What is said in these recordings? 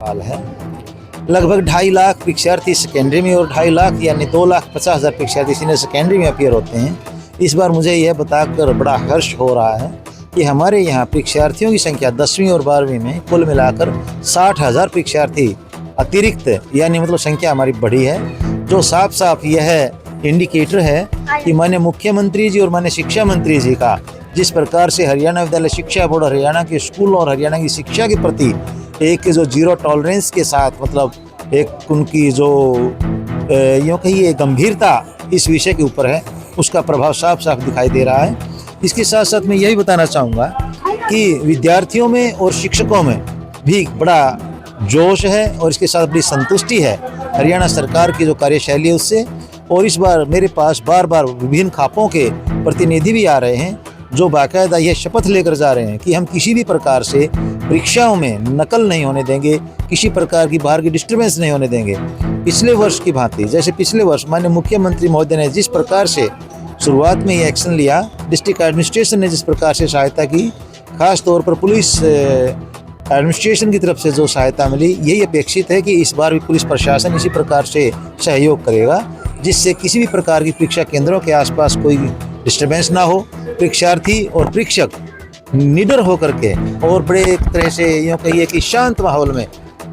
हाल है। लगभग 2.5 लाख परीक्षार्थी सेकेंडरी में और 2.5 लाख यानी 2,50,000 परीक्षार्थी सीनियर सेकेंडरी में अपीयर होते हैं। इस बार मुझे यह बताकर बड़ा हर्ष हो रहा है कि हमारे यहाँ परीक्षार्थियों की संख्या 10वीं और 12वीं में कुल मिलाकर 60,000 परीक्षार्थी अतिरिक्त यानी मतलब संख्या हमारी बढ़ी है, जो साफ साफ यह इंडिकेटर है कि माननीय मुख्यमंत्री जी और माननीय शिक्षा मंत्री जी का जिस प्रकार से हरियाणा विद्यालय शिक्षा बोर्ड, हरियाणा के स्कूल और हरियाणा की शिक्षा के प्रति एक जो जीरो टॉलरेंस के साथ मतलब एक उनकी जो यूँ कहिए गंभीरता इस विषय के ऊपर है, उसका प्रभाव साफ साफ दिखाई दे रहा है। इसके साथ साथ मैं यही बताना चाहूँगा कि विद्यार्थियों में और शिक्षकों में भी बड़ा जोश है और इसके साथ बड़ी संतुष्टि है हरियाणा सरकार की जो कार्यशैली है उससे। और इस बार मेरे पास बार बार विभिन्न खापों के प्रतिनिधि भी आ रहे हैं जो बाकायदा यह शपथ लेकर जा रहे हैं कि हम किसी भी प्रकार से परीक्षाओं में नकल नहीं होने देंगे, किसी प्रकार की बाहर की डिस्टर्बेंस नहीं होने देंगे। पिछले वर्ष की भांति जैसे पिछले वर्ष माननीय मुख्यमंत्री महोदय ने जिस प्रकार से शुरुआत में ये एक्शन लिया, डिस्ट्रिक्ट एडमिनिस्ट्रेशन ने जिस प्रकार से सहायता की, खास तौर पर पुलिस एडमिनिस्ट्रेशन की तरफ से जो सहायता मिली, यही अपेक्षित है कि इस बार भी पुलिस प्रशासन इसी प्रकार से सहयोग करेगा जिससे किसी भी प्रकार की परीक्षा केंद्रों के आसपास कोई डिस्टर्बेंस ना हो। परीक्षार्थी और परीक्षक निडर होकर के और बड़े एक तरह से यूँ कहिए कि शांत माहौल में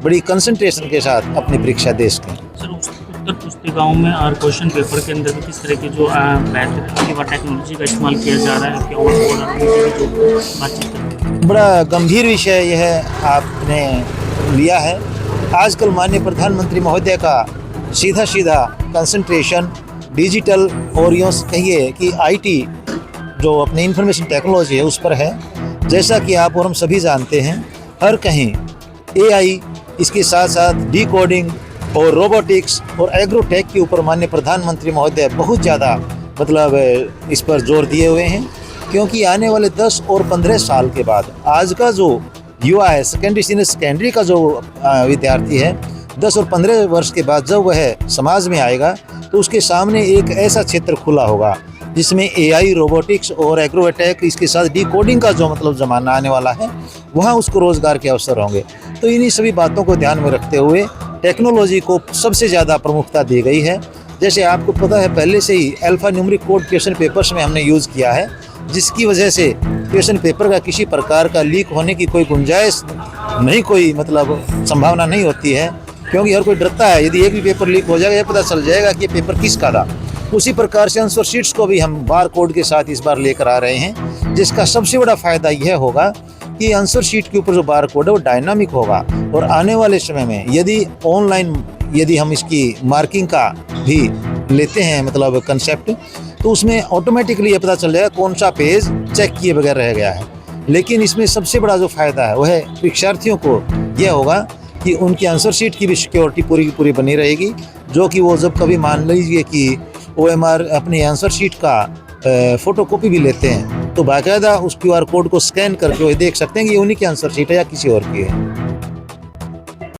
बड़ी कंसंट्रेशन के साथ अपनी परीक्षा दे सकें। सर, उत्तर पुस्तिकाओं में और क्वेश्चन पेपर के अंदर भी किस तरह की जो बेहतर टेक्नोलॉजी का इस्तेमाल किया जा रहा है, क्या और बातचीत बड़ा गंभीर विषय यह आपने लिया है। आजकल माननीय प्रधानमंत्री महोदय का सीधा कंसंट्रेशन डिजिटल और यूँ कहिए कि आईटी जो अपनी इंफॉर्मेशन टेक्नोलॉजी है उस पर है। जैसा कि आप और हम सभी जानते हैं, हर कहीं एआई, इसके साथ साथ डिकोडिंग और रोबोटिक्स और एग्रोटेक के ऊपर माननीय प्रधानमंत्री महोदय बहुत ज़्यादा मतलब इस पर जोर दिए हुए हैं, क्योंकि आने वाले 10 और 15 साल के बाद आज का जो युवा है, सेकेंडरी सीनियर सेकेंडरी का जो विद्यार्थी है, 10 और 15 वर्ष के बाद जब वह समाज में आएगा तो उसके सामने एक ऐसा क्षेत्र खुला होगा जिसमें एआई, रोबोटिक्स और एग्रोटेक, इसके साथ डिकोडिंग का जो मतलब ज़माना आने वाला है, वहाँ उसको रोज़गार के अवसर होंगे। तो इन्हीं सभी बातों को ध्यान में रखते हुए टेक्नोलॉजी को सबसे ज़्यादा प्रमुखता दी गई है। जैसे आपको पता है पहले से ही alphanumeric code question papers में हमने यूज़ किया है, जिसकी वजह से क्वेश्चन पेपर का किसी प्रकार का लीक होने की कोई गुंजाइश नहीं, कोई मतलब संभावना नहीं होती है, क्योंकि हर कोई डरता है यदि एक भी पेपर लीक हो जाएगा ये पता चल जाएगा कि ये पेपर किसका था। उसी प्रकार से आंसर शीट्स को भी हम बार कोड के साथ इस बार लेकर आ रहे हैं, जिसका सबसे बड़ा फ़ायदा यह होगा कि आंसर शीट के ऊपर जो बार कोड है वो डायनामिक होगा और आने वाले समय में यदि ऑनलाइन यदि हम इसकी मार्किंग का भी लेते हैं मतलब कंसेप्ट, तो उसमें ऑटोमेटिकली ये पता चल जाएगा कौन सा पेज चेक किए बगैर रह गया है। लेकिन इसमें सबसे बड़ा जो फ़ायदा है वह परीक्षार्थियों को यह होगा कि उनकी आंसर शीट की भी सिक्योरिटी पूरी की पूरी बनी रहेगी, जो कि वो जब कभी मान लीजिए कि OMR अपनी आंसर शीट का फ़ोटोकॉपी भी लेते हैं तो बाकायदा उस QR कोड को स्कैन करके वो देख सकते हैं कि ये उन्हीं की आंसर शीट है या किसी और की है।